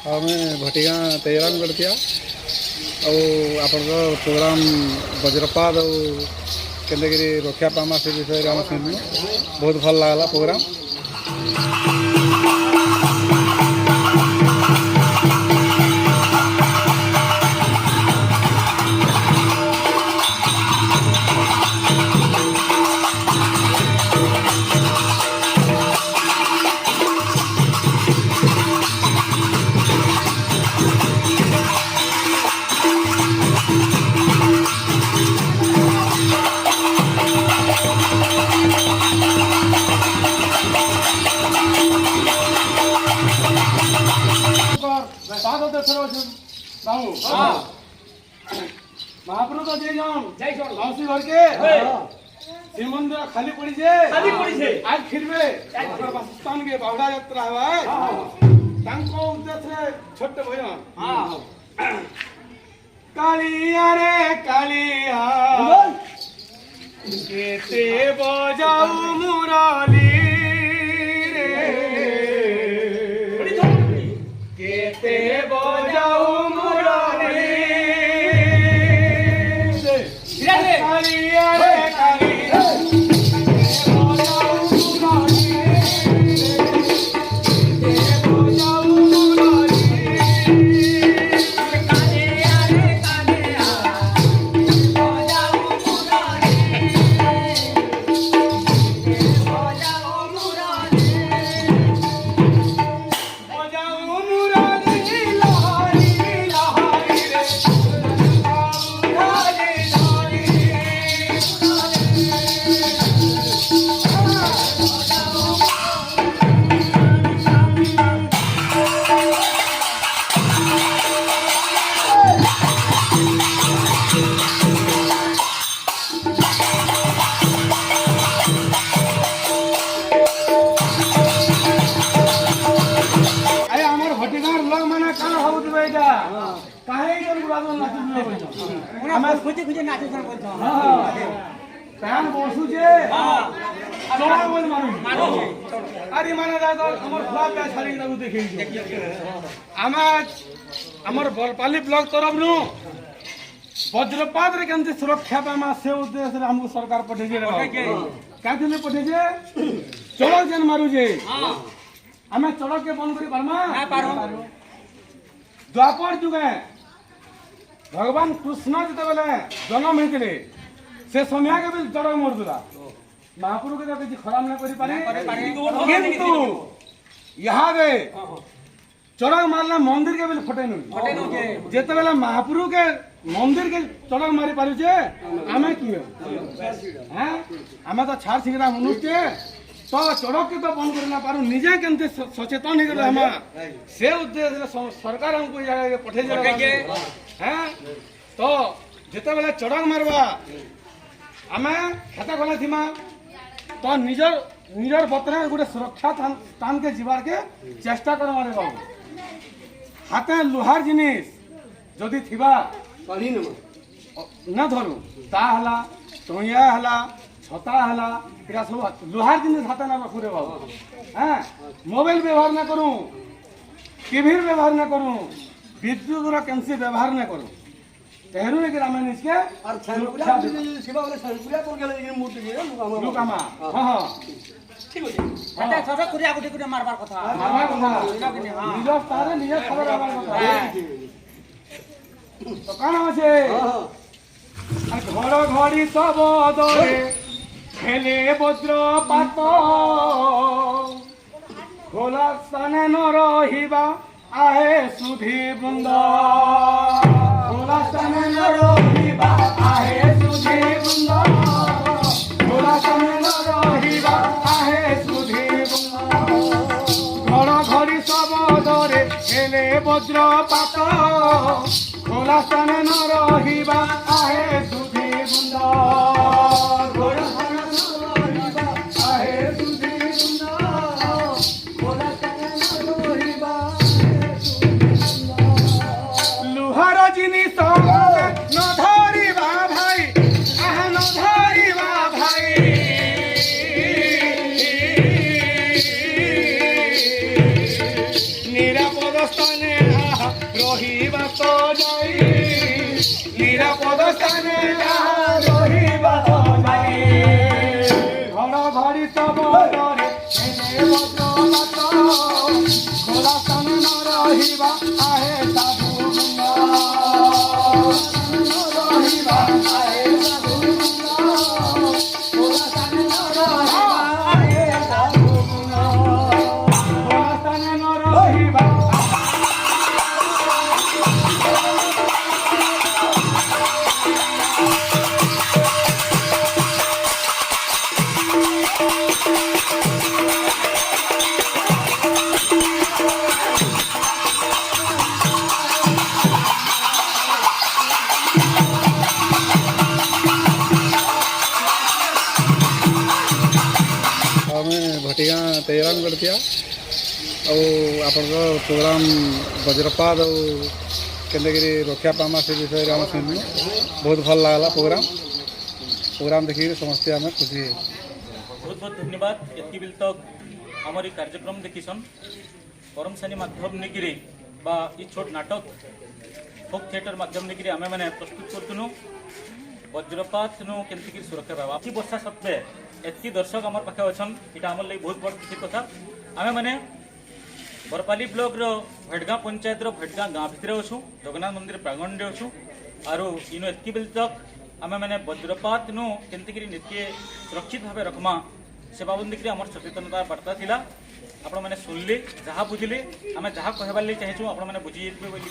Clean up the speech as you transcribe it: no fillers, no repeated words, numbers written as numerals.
आम भटिगा तेराम गढ़िया आपण प्रोग्राम वज्रपात केन्द्रगिरी रक्षा पामा से विषय आम शुणु बहुत भल लगला प्रोग्राम। महाप्रभु तो जय मौसी घर के श्रीमंदिर खाली पड़ी आज फिर वासस्थान के बावड़ा यात्रा है उद्देश्य छोटे भैया कालिया रे कालिया केते बजाऊ मुरली रे केते बजाऊ मुरली कालिया रे कालिया पैन बसु जे चोरा बोल मानु अरे माने जाय तो हमर खुआ पे छाड़ी लागू देखै हमर बलपाली ब्लॉक तरफ नु वज्रपात रे केंद्र सुरक्षा पामा से उद्देश्य रे हमको सरकार पठे जे का दिन पठे जे चोरा जन मारू जे हमें चोरा के बंद करी परमा ना पारो द्वापर जुगे भगवान कृष्ण जते बेले जन्म हेतले से समय के भी चढ़ मरदुला महाप्रभु के किसी खराब ना करी पारे किंतु यहाँ रे चढ़ मारला मंदिर के भी फटे नु जेते बेले महाप्रभु के मंदिर के चढ़ मारी पारू छे आमे की हैं आमे तो छाड़ छिगरा मनुष्य तो चढ़क के तो बंद करना पारू निजे केनते सचेतन हे गेल हम से उद्देश्य सरकार हमको जगह के पठे जे हैं तो जेते बेले चढ़क मारवा आमे खाता खोला थीमा तो निजर बतरे गोटे सुरक्षा स्थान के जीवार के चेष्टा कर मारे बाबू हाथे लुहार जिनिस जदि थिबा कहीं न धरू ता हला टोया हला छता हला इरा सब लुहार जिनिस हाथे ना रखू रे बाबू हैं मोबाइल व्यवहार ना करूं टीवी व्यवहार ना करूं विद्युत रा केंसी व्यवहार ना करूं तेहरू के रामायण इसके और छलपुरा शिवा वाले छलपुरा को गेले इन मूर्ति के लुकामा हां ठीक हो जे अच्छा सब कुरिया गुटी गुटी मारबार कथा निज तारे निज खबर आबार कथा तो काना আছে घर घड़ी सब दरे खेले वज्र पात खोला स्थाने न रहिबा आहे सुधी बृंद खोला स्थाने न रहिबा आहे सुधी बृंद खोला स्थाने न रहिबा आहे सुधी बृंद घर घड़ी सब दरे खेले वज्र पात खोला स्थाने न रहिबा आहे सुधी बृंद निरापद स्थाने রহিবা তো যাই নিরাপদ স্থানে রহিবা তো যাই ঘড়ঘড়ি শব্দরে বজ্রপাত খোলা স্থান ন রহিবা আহে সাধু রহিবা আহে সাধু খোলা স্থান ন রহিবা আহে সাধু খোলা স্থান ন রহিবা भटिया तैयार करती आप प्रोग्राम वज्रपात और केन्द्रगिरी रक्षा पामा से विषय आम शुणु बहुत भल लगला प्रोग्राम देखिए समस्ते आम खुशी है। बहुत बहुत धन्यवाद एति बिल तक हमारी कार्यक्रम देखीसन परम श्रेणी माध्यम निकिरी बा ई छोट नाटक फोक थिएटर माध्यम निकिरी आमे माने प्रस्तुत करतुनु वज्रपात नु केमती सुरक्षा पावा की वर्षा सत्वे एति दर्शक आमर पाखे अछन इटा हमर लागि बहुत बड़ खुशी कथा आमे माने बरपाली ब्लॉक रो भटगां पंचायत रो भटगां गांव भितरे अछु जगन्नाथ मंदिर प्रांगण रे अछु आरो इनो एति बिल तक आमे माने वज्रपात नु केमती नित्य सुरक्षित भाव रखमा से बाबद देखिए आम सचेतनता बार्ता थिला आपण मैंने सुनले जहाँ बुझिले आम जहाँ कहबार लगे चाहूँ आपण मैंने बुझी बोलिकी